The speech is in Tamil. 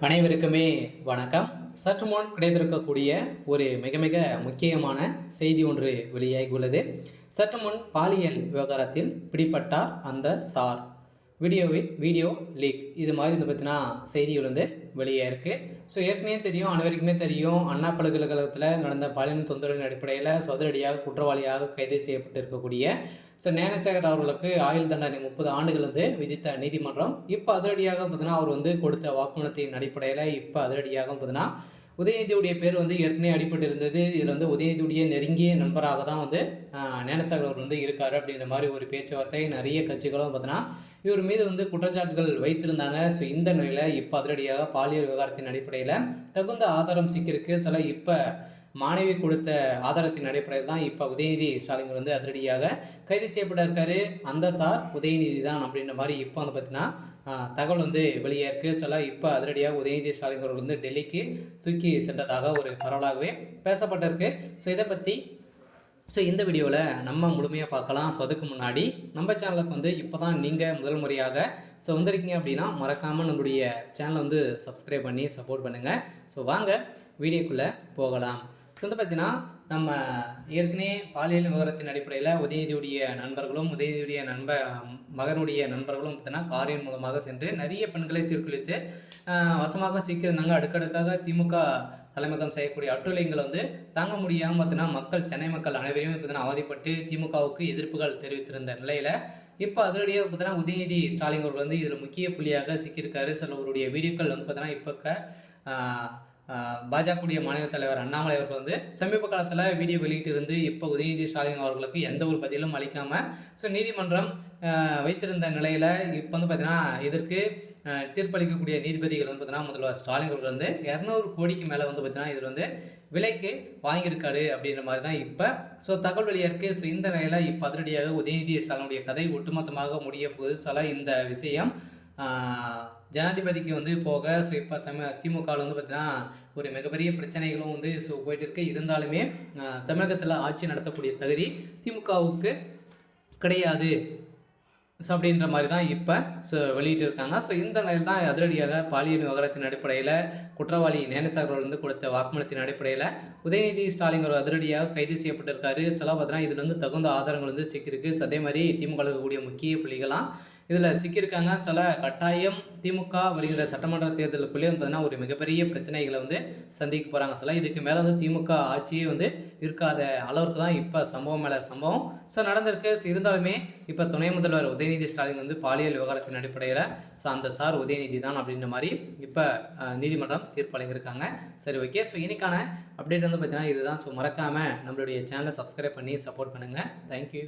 அனைவருக்குமே வணக்கம். சற்று முன் கிடைத்திருக்கக்கூடிய ஒரு மிக மிக முக்கியமான செய்தி ஒன்று வெளியாகி உள்ளது. சற்று முன் பாலியல் விவகாரத்தில் பிடிபட்டார் அந்த சார். வீடியோ லீக் இது மாதிரி பார்த்தீங்கன்னா செய்திகள் வெளியே இருக்குது. ஸோ ஏற்கனவே தெரியும், அனைவருக்குமே தெரியும், அண்ணா பல்கலைக்கழகத்தில் நடந்த பாலியல் தொந்தரவின் அடிப்படையில் அதிரடியாக குற்றவாளியாக கைது செய்யப்பட்டு இருக்கக்கூடிய ஞானசேகர் அவர்களுக்கு ஆயுள் தண்டனை 30 ஆண்டுகள் விதித்த நீதிமன்றம் இப்போ அதிரடியாக பார்த்தீங்கன்னா அவர் கொடுத்த வாக்குமூலத்தின் அடிப்படையில் இப்போ அதிரடியாக பார்த்தீங்கன்னா உதயநிதியுடைய பேர் ஏற்கனவே அடிபட்டு இருந்தது. இதில் உதயநிதியுடைய நெருங்கிய நண்பராக தான் ஞானசேகர் அவர் இருக்கார் அப்படின்ற மாதிரி ஒரு பேச்சுவார்த்தை நிறைய கட்சிகளும் பார்த்தீங்கன்னா இவர் மீது குற்றச்சாட்டுகள் வைத்திருந்தாங்க. ஸோ இந்த நிலையில் இப்போ அதிரடியாக பாலியல் விவகாரத்தின் அடிப்படையில் தகுந்த ஆதாரம் சிக்கிருக்கு. இப்போ மாணவி கொடுத்த ஆதாரத்தின் அடிப்படையில் தான் இப்போ உதயநிதி ஸ்டாலின் அதிரடியாக கைது செய்யப்பட்டிருக்காரு. அந்த சார் உதயநிதி தான் அப்படின்ற மாதிரி இப்போ பார்த்தீங்கன்னா தகவல் வெளியே இருக்குது. இப்போ அதிரடியாக உதயநிதி ஸ்டாலின் அவர்கள் டெல்லிக்கு தூக்கி சென்றதாக ஒரு பரவலாகவே பேசப்பட்டிருக்கு. ஸோ இதை பற்றி இந்த வீடியோவில் நம்ம முழுமையாக பார்க்கலாம். ஸோ அதுக்கு முன்னாடி நம்ம சேனலுக்கு இப்போ தான் நீங்கள் முதல் முறையாக வந்திருக்கீங்க அப்படின்னா மறக்காமல் நம்மளுடைய சேனலை சப்ஸ்கிரைப் பண்ணி சப்போர்ட் பண்ணுங்கள். ஸோ வாங்க வீடியோக்குள்ளே போகலாம். ஸோ பார்த்தீங்கன்னா நம்ம ஏற்கனவே பாலியல் விவகாரத்தின் அடிப்படையில் உதயநிதியுடைய நண்பர்களும் உதயநிதியுடைய மகனுடைய நண்பர்களும் பார்த்தீங்கன்னா காரின் மூலமாக சென்று நிறைய பெண்களை சீர்குலைத்து வசமாக சிக்கியிருந்தாங்க. அடுக்கடுக்காக திமுக தலைமையகம் செய்யக்கூடிய அட்டுழியங்களை தாங்க முடியாமல் பார்த்தீங்கன்னா சென்னை மக்கள் அனைவரையும் பார்த்தீங்கன்னா அவதிப்பட்டு திமுகவுக்கு எதிர்ப்புகள் தெரிவித்திருந்த நிலையில் இப்போ அதிரடியாக பார்த்தீங்கன்னா உதயநிதி ஸ்டாலின் அவர்கள் இதில் முக்கிய புள்ளியாக சிக்கியிருக்காரு. சிலருடைய வீடியோக்கள் பார்த்தீங்கன்னா இப்போ பாஜகவுடைய மாநில தலைவர் அண்ணாமலை அவர்கள் சமீப காலத்தில் வீடியோ வெளியிட்டு இப்போ உதயநிதி ஸ்டாலின் அவர்களுக்கு எந்த ஒரு பதிலும் அளிக்காமல் நீதிமன்றம் வைத்திருந்த நிலையில் இப்போ பார்த்தீங்கன்னா இதற்கு தீர்ப்பளிக்கக்கூடிய நீதிபதிகள் பார்த்தீங்கன்னா முதல்வர் ஸ்டாலின் அவர்கள் 200 கோடிக்கு மேலே பார்த்தீங்கன்னா இதில் விலைக்கு வாங்கியிருக்காரு அப்படின்ற மாதிரி தான் இப்போ தகவல் வெளியாக இருக்குது. இந்த நிலையில் இப்போ அதிரடியாக உதயநிதி ஸ்டாலினுடைய கதை ஒட்டுமொத்தமாக முடிய போகுது. இந்த விஷயம் ஜனாதிபதிக்கு போக இப்போ திமுகவில் பார்த்தீங்கன்னா ஒரு மிகப்பெரிய பிரச்சனைகளும் போயிட்டு இருக்கு. இருந்தாலுமே தமிழகத்தில் ஆட்சி நடத்தக்கூடிய தகுதி திமுகவுக்கு கிடையாது அப்படின்ற மாதிரி தான் இப்போ வெளியிட்டு இருக்காங்க. இந்த நிலையில் தான் அதிரடியாக பாலியல் விவகாரத்தின் அடிப்படையில் குற்றவாளி ஞானசேகர் கொடுத்த வாக்குமூலத்தின் அடிப்படையில் உதயநிதி ஸ்டாலின் ஒரு அதிரடியாக கைது செய்யப்பட்டிருக்காரு. பார்த்தீங்கன்னா இதில் தகுந்த ஆதாரங்கள் சிக்கியிருக்கு. அதே மாதிரி திமுக இருக்கக்கூடிய முக்கிய புள்ளிகளாம் இதில் சிக்கியிருக்காங்க. கட்டாயம் திமுக வருகிற சட்டமன்ற தேர்தலுக்குள்ளே பார்த்தீங்கன்னா ஒரு மிகப்பெரிய பிரச்சனைகளை சந்திக்க போகிறாங்க. இதுக்கு மேலே திமுக ஆட்சியே இருக்காத அளவுக்கு தான் இப்போ சம்பவம் மேலே சம்பவம் நடந்திருக்கு. இருந்தாலுமே இப்போ துணை முதல்வர் உதயநிதி ஸ்டாலின் பாலியல் விவகாரத்தின் அடிப்படையில் அந்த சார் உதயநிதி தான் அப்படின்ற மாதிரி இப்போ நீதிமன்றம் தீர்ப்பு வழங்கியிருக்காங்க. சரி, ஓகே. இன்னைக்கான அப்டேட் பார்த்தீங்கன்னா இதுதான். மறக்காமல் நம்மளுடைய சேனலை சப்ஸ்கிரைப் பண்ணி சப்போர்ட் பண்ணுங்கள். தேங்க்யூ.